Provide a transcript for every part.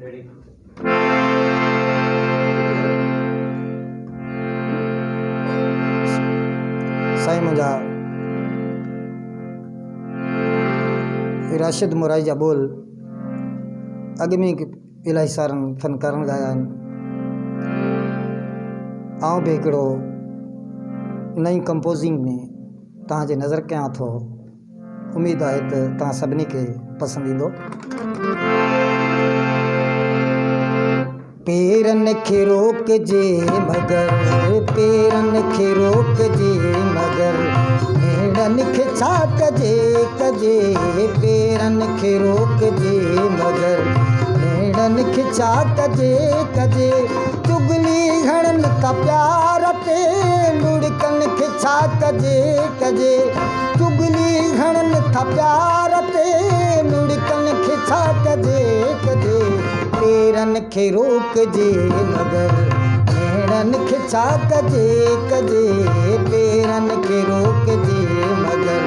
साईं मुंहिंजा राशिद मुराई जा बोल अॻु में इलाही सारनि फ़नकारनि ॻाया आहिनि। आउं बि हिकिड़ो नई कंपोज़िंग में तव्हांजे नज़र कयां थो। उम्मीद आहे त तव्हां सभिनी खे पसंदि ईंदो। पेरनि खे रोकजे मगर, पेरनि खे रोकजे मगर, भेड़नि खे छा कजे कजे। पेरनि खे रोकजे मगर, भेड़नि खे छा कजे कजे। चुगली हणनि था प्यार ते, लुड़कनि खे छा कजे कजे। चुगली हणनि था प्यार ते, लुड़कनि खे छा कजे कजे। पेरनि खे रोकजे मगर, भेड़नि खे छा कजे कजे। पेरनि खे रोकजे मगर,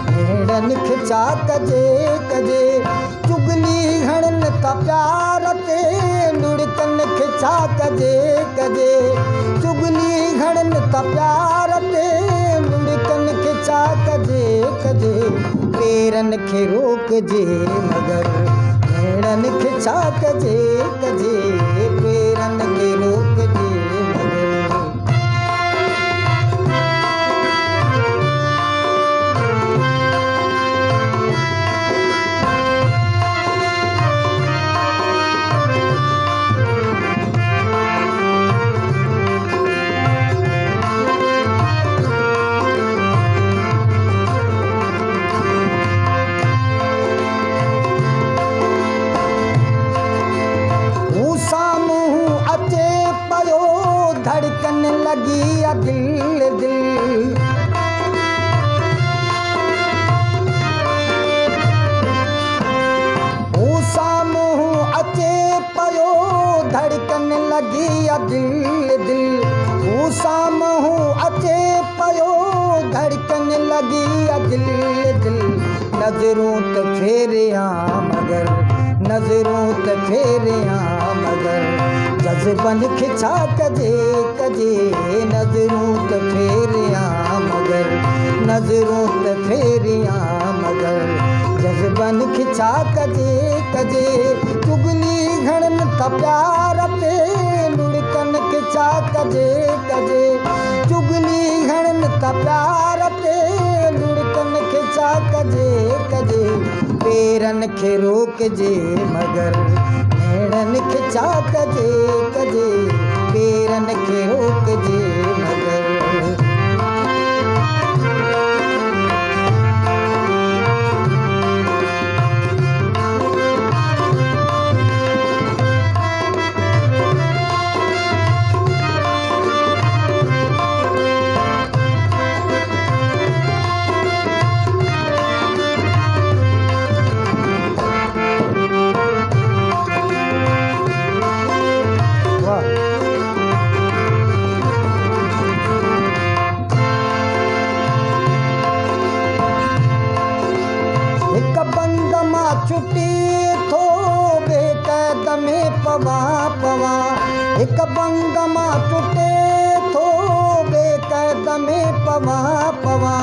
भेड़नि खे छा कजे कजे। चुगली हणनि था प्यार ते, लुड़कनि खे छा कजे कजे। चुगली हणनि था प्यार ते, लुड़कनि खे छा कजे कजे। पेरनि खे रोकजे मगर, भेड़नि खे छा कजे कजे। पेरनि खे रोकजे मगर। धड़कन लगी आ दिल दिल। साम्हूं अचे पियो, धड़कन लगी आ दिल दिल। साम्हूं अचे पियो, धड़कन लगी आ दिल दिल। नज़रूं त फेरियां मगर, नज़रूं त फेरियां मगर, जज़्बनि खे छा कजे कजे। नज़रूं त फेरियां मगर, नज़रूं त फेरियां मगर, जज़्बनि खे छा कजे कजे। चुगली हणनि था प्यार ते, लुड़कनि खे छा कजे कजे। चुगली हणनि था प्यार ते, लुड़कनि खे छा कजे कजे। पेरनि खे रोकजे मगर, भेड़नि खे छा कजे कजे। पेरनि खे रोकजे मगर। छुटी थो बेक़ैद में पवा पवा। हिक बंद मां टुटे थो बेक़ैद में पवा पवा।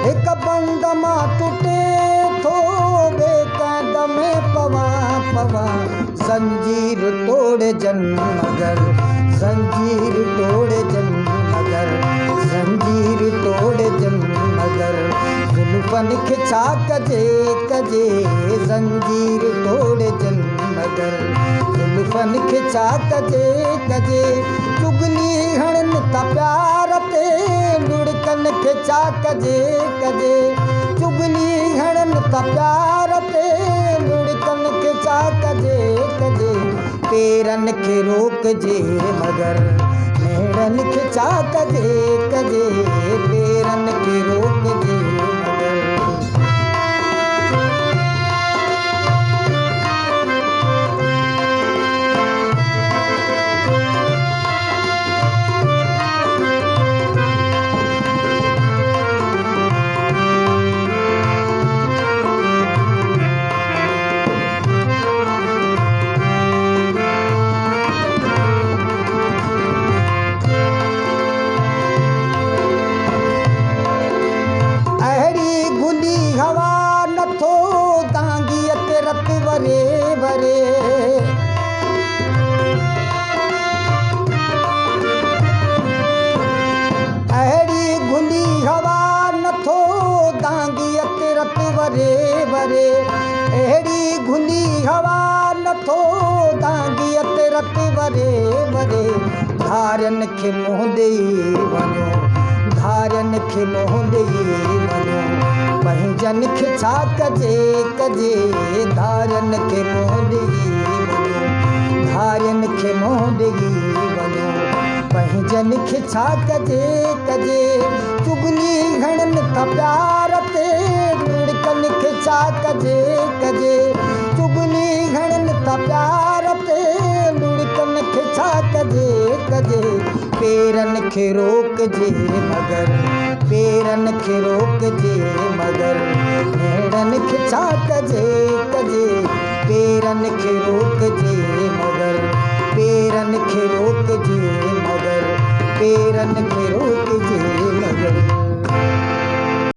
हिक बंद मां टुटे थो बेक़ैद में पवा पवा। ज़ंजीर तोड़जन मगर, ज़ंजीर तोड़जन मगर, ज़ंजीर तोड़जन मगर, जुल्फ़नि खे छा कजे कजे। ज़ंजीर तोड़जन मगर, जुल्फ़नि खे छा कजे कजे। चुगली हणनि था प्यार ते, लुड़कनि खे छा कजे कजे। चुगली हणनि था प्यार ते, लुड़कनि खे छा कजे कजे। पेरनि खे रोकजे मगर, भेड़नि खे छा कजे कजे। पेरनि खे रोकजे मगर। भारत वरे वरे धारन खे मुंह ॾेई वञो धारन खे मुंह ॾेई वञो पंहिंजन खे छा कजे कजे धारन खे मुंह ॾेई वञो धारन खे मुंह ॾेई वञो पंहिंजन खे छा कजे कजे चुगली हणनि था प्यार ते लुड़कन खे छा कजे कजे चुगली हणनि था प्यार ते लुड़कन खे छा कजे कजे पेरन खे रोकजे मगर पेरन खे रोकजे मगर भेड़न खे छा कजे कजे पेरन खे रोकजे मगर पेरन खे रोकजे मगर पेरन खे रोकजे मगर